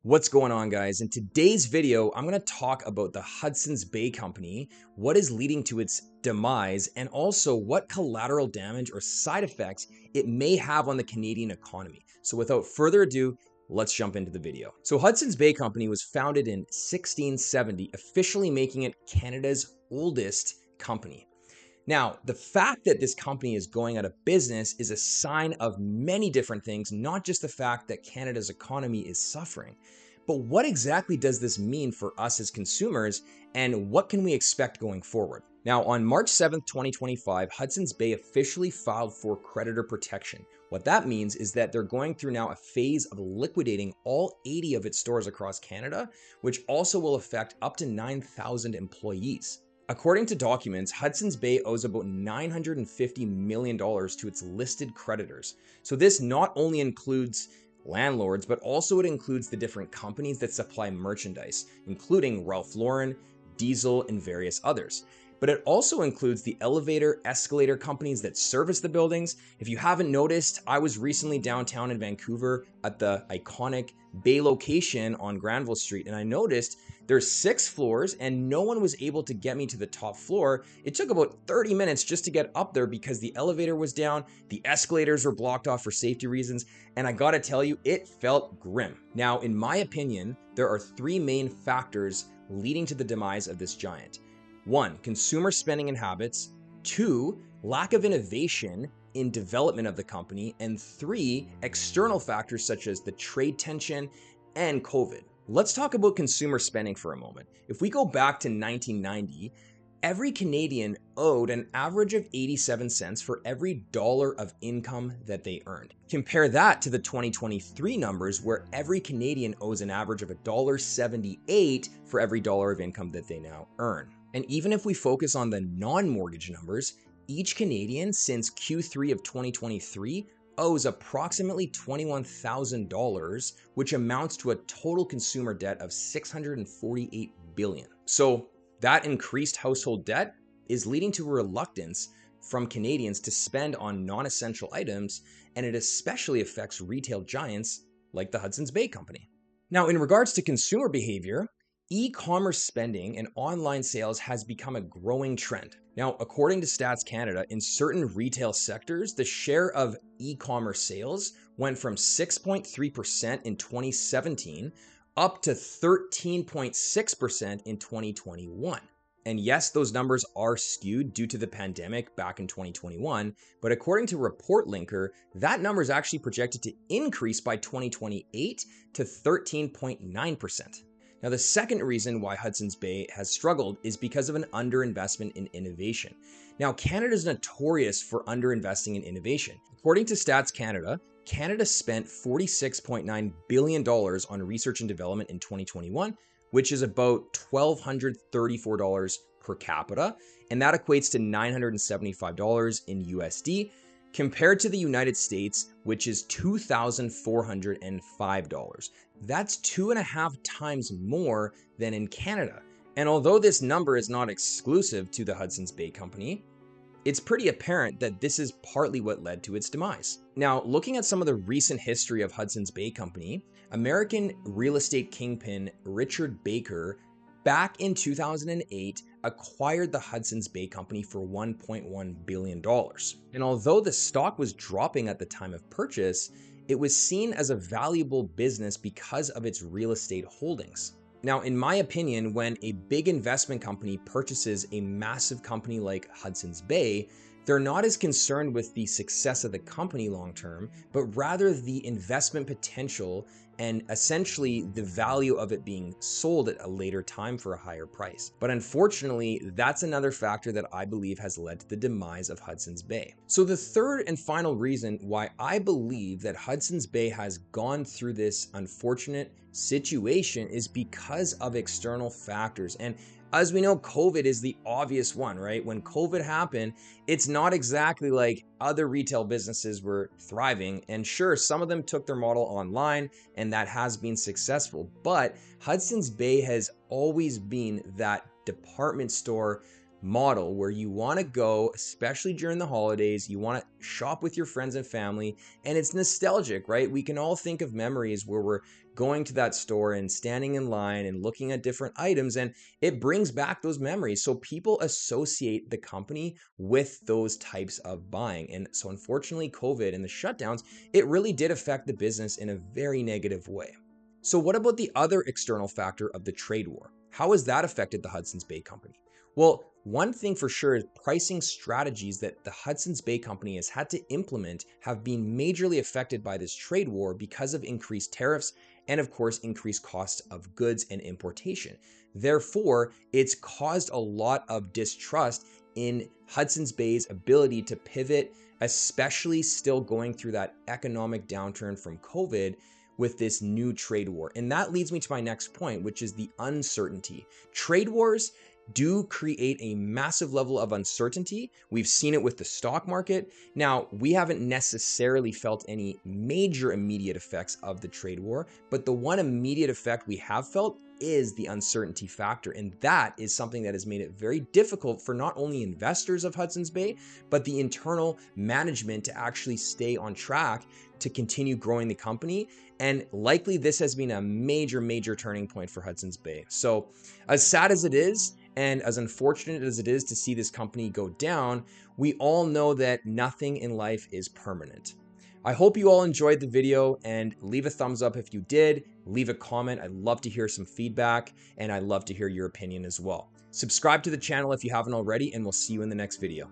What's going on, guys? In today's video, I'm going to talk about the Hudson's Bay Company, what is leading to its demise, and also what collateral damage or side effects it may have on the Canadian economy. So without further ado, let's jump into the video. So Hudson's Bay Company was founded in 1670, officially making it Canada's oldest company. Now, the fact that this company is going out of business is a sign of many different things, not just the fact that Canada's economy is suffering. But what exactly does this mean for us as consumers, and what can we expect going forward? Now, on March 7th, 2025, Hudson's Bay officially filed for creditor protection. What that means is that they're going through now a phase of liquidating all 80 of its stores across Canada, which also will affect up to 9,000 employees. According to documents, Hudson's Bay owes about $950 million to its listed creditors. So this not only includes landlords, but also it includes the different companies that supply merchandise, including Ralph Lauren, Diesel, and various others. But it also includes the elevator, escalator companies that service the buildings. If you haven't noticed, I was recently downtown in Vancouver at the iconic Bay location on Granville Street, and I noticed there's 6 floors and no one was able to get me to the top floor. It took about 30 minutes just to get up there because the elevator was down, the escalators were blocked off for safety reasons, and I gotta tell you, it felt grim. Now, in my opinion, there are 3 main factors leading to the demise of this giant. 1, consumer spending and habits. 2, lack of innovation in development of the company. And 3, external factors such as the trade tension and COVID. Let's talk about consumer spending for a moment. If we go back to 1990, every Canadian owed an average of 87 cents for every dollar of income that they earned. Compare that to the 2023 numbers where every Canadian owes an average of $1.78 for every dollar of income that they now earn. And even if we focus on the non-mortgage numbers, each Canadian since Q3 of 2023 owes approximately $21,000, which amounts to a total consumer debt of $648 billion. So that increased household debt is leading to a reluctance from Canadians to spend on non-essential items, and it especially affects retail giants like the Hudson's Bay Company. Now, in regards to consumer behavior, e-commerce spending and online sales has become a growing trend. Now, according to Stats Canada, in certain retail sectors, the share of e-commerce sales went from 6.3% in 2017 up to 13.6% in 2021. And yes, those numbers are skewed due to the pandemic back in 2021, but according to Report Linker, that number is actually projected to increase by 2028 to 13.9%. Now, the second reason why Hudson's Bay has struggled is because of an underinvestment in innovation. Now, Canada is notorious for underinvesting in innovation. According to Stats Canada, Canada spent $46.9 billion on research and development in 2021, which is about $1,234 per capita, and that equates to $975 in USD, compared to the United States, which is $2,405. That's 2.5 times more than in Canada. And although this number is not exclusive to the Hudson's Bay Company, it's pretty apparent that this is partly what led to its demise. Now, looking at some of the recent history of Hudson's Bay Company, American real estate kingpin Richard Baker back in 2008 acquired the Hudson's Bay Company for $1.1 billion. And although the stock was dropping at the time of purchase, it was seen as a valuable business because of its real estate holdings. Now, in my opinion, when a big investment company purchases a massive company like Hudson's Bay, they're not as concerned with the success of the company long term, but rather the investment potential and essentially the value of it being sold at a later time for a higher price. But unfortunately, that's another factor that I believe has led to the demise of Hudson's Bay. So the third and final reason why I believe that Hudson's Bay has gone through this unfortunate situation is because of external factors. And as we know, COVID is the obvious one, right? When COVID happened, it's not exactly like other retail businesses were thriving. And sure, some of them took their model online, and that has been successful. But Hudson's Bay has always been that department store model where you want to go, especially during the holidays, you want to shop with your friends and family, and it's nostalgic, right? We can all think of memories where we're going to that store and standing in line and looking at different items, and it brings back those memories. So people associate the company with those types of buying. And so unfortunately, COVID and the shutdowns, it really did affect the business in a very negative way. So what about the other external factor of the trade war? How has that affected the Hudson's Bay Company? Well, one thing for sure is pricing strategies that the Hudson's Bay Company has had to implement have been majorly affected by this trade war because of increased tariffs and, of course, increased costs of goods and importation. Therefore, it's caused a lot of distrust in Hudson's Bay's ability to pivot, especially still going through that economic downturn from COVID with this new trade war. And that leads me to my next point, which is the uncertainty. Trade wars do create a massive level of uncertainty. We've seen it with the stock market. Now, we haven't necessarily felt any major immediate effects of the trade war, but the one immediate effect we have felt is the uncertainty factor. And that is something that has made it very difficult for not only investors of Hudson's Bay, but the internal management to actually stay on track to continue growing the company. And likely this has been a major turning point for Hudson's Bay. So as sad as it is, and as unfortunate as it is to see this company go down, we all know that nothing in life is permanent. I hope you all enjoyed the video, and leave a thumbs up if you did. Leave a comment. I'd love to hear some feedback, and I'd love to hear your opinion as well. Subscribe to the channel if you haven't already, and we'll see you in the next video.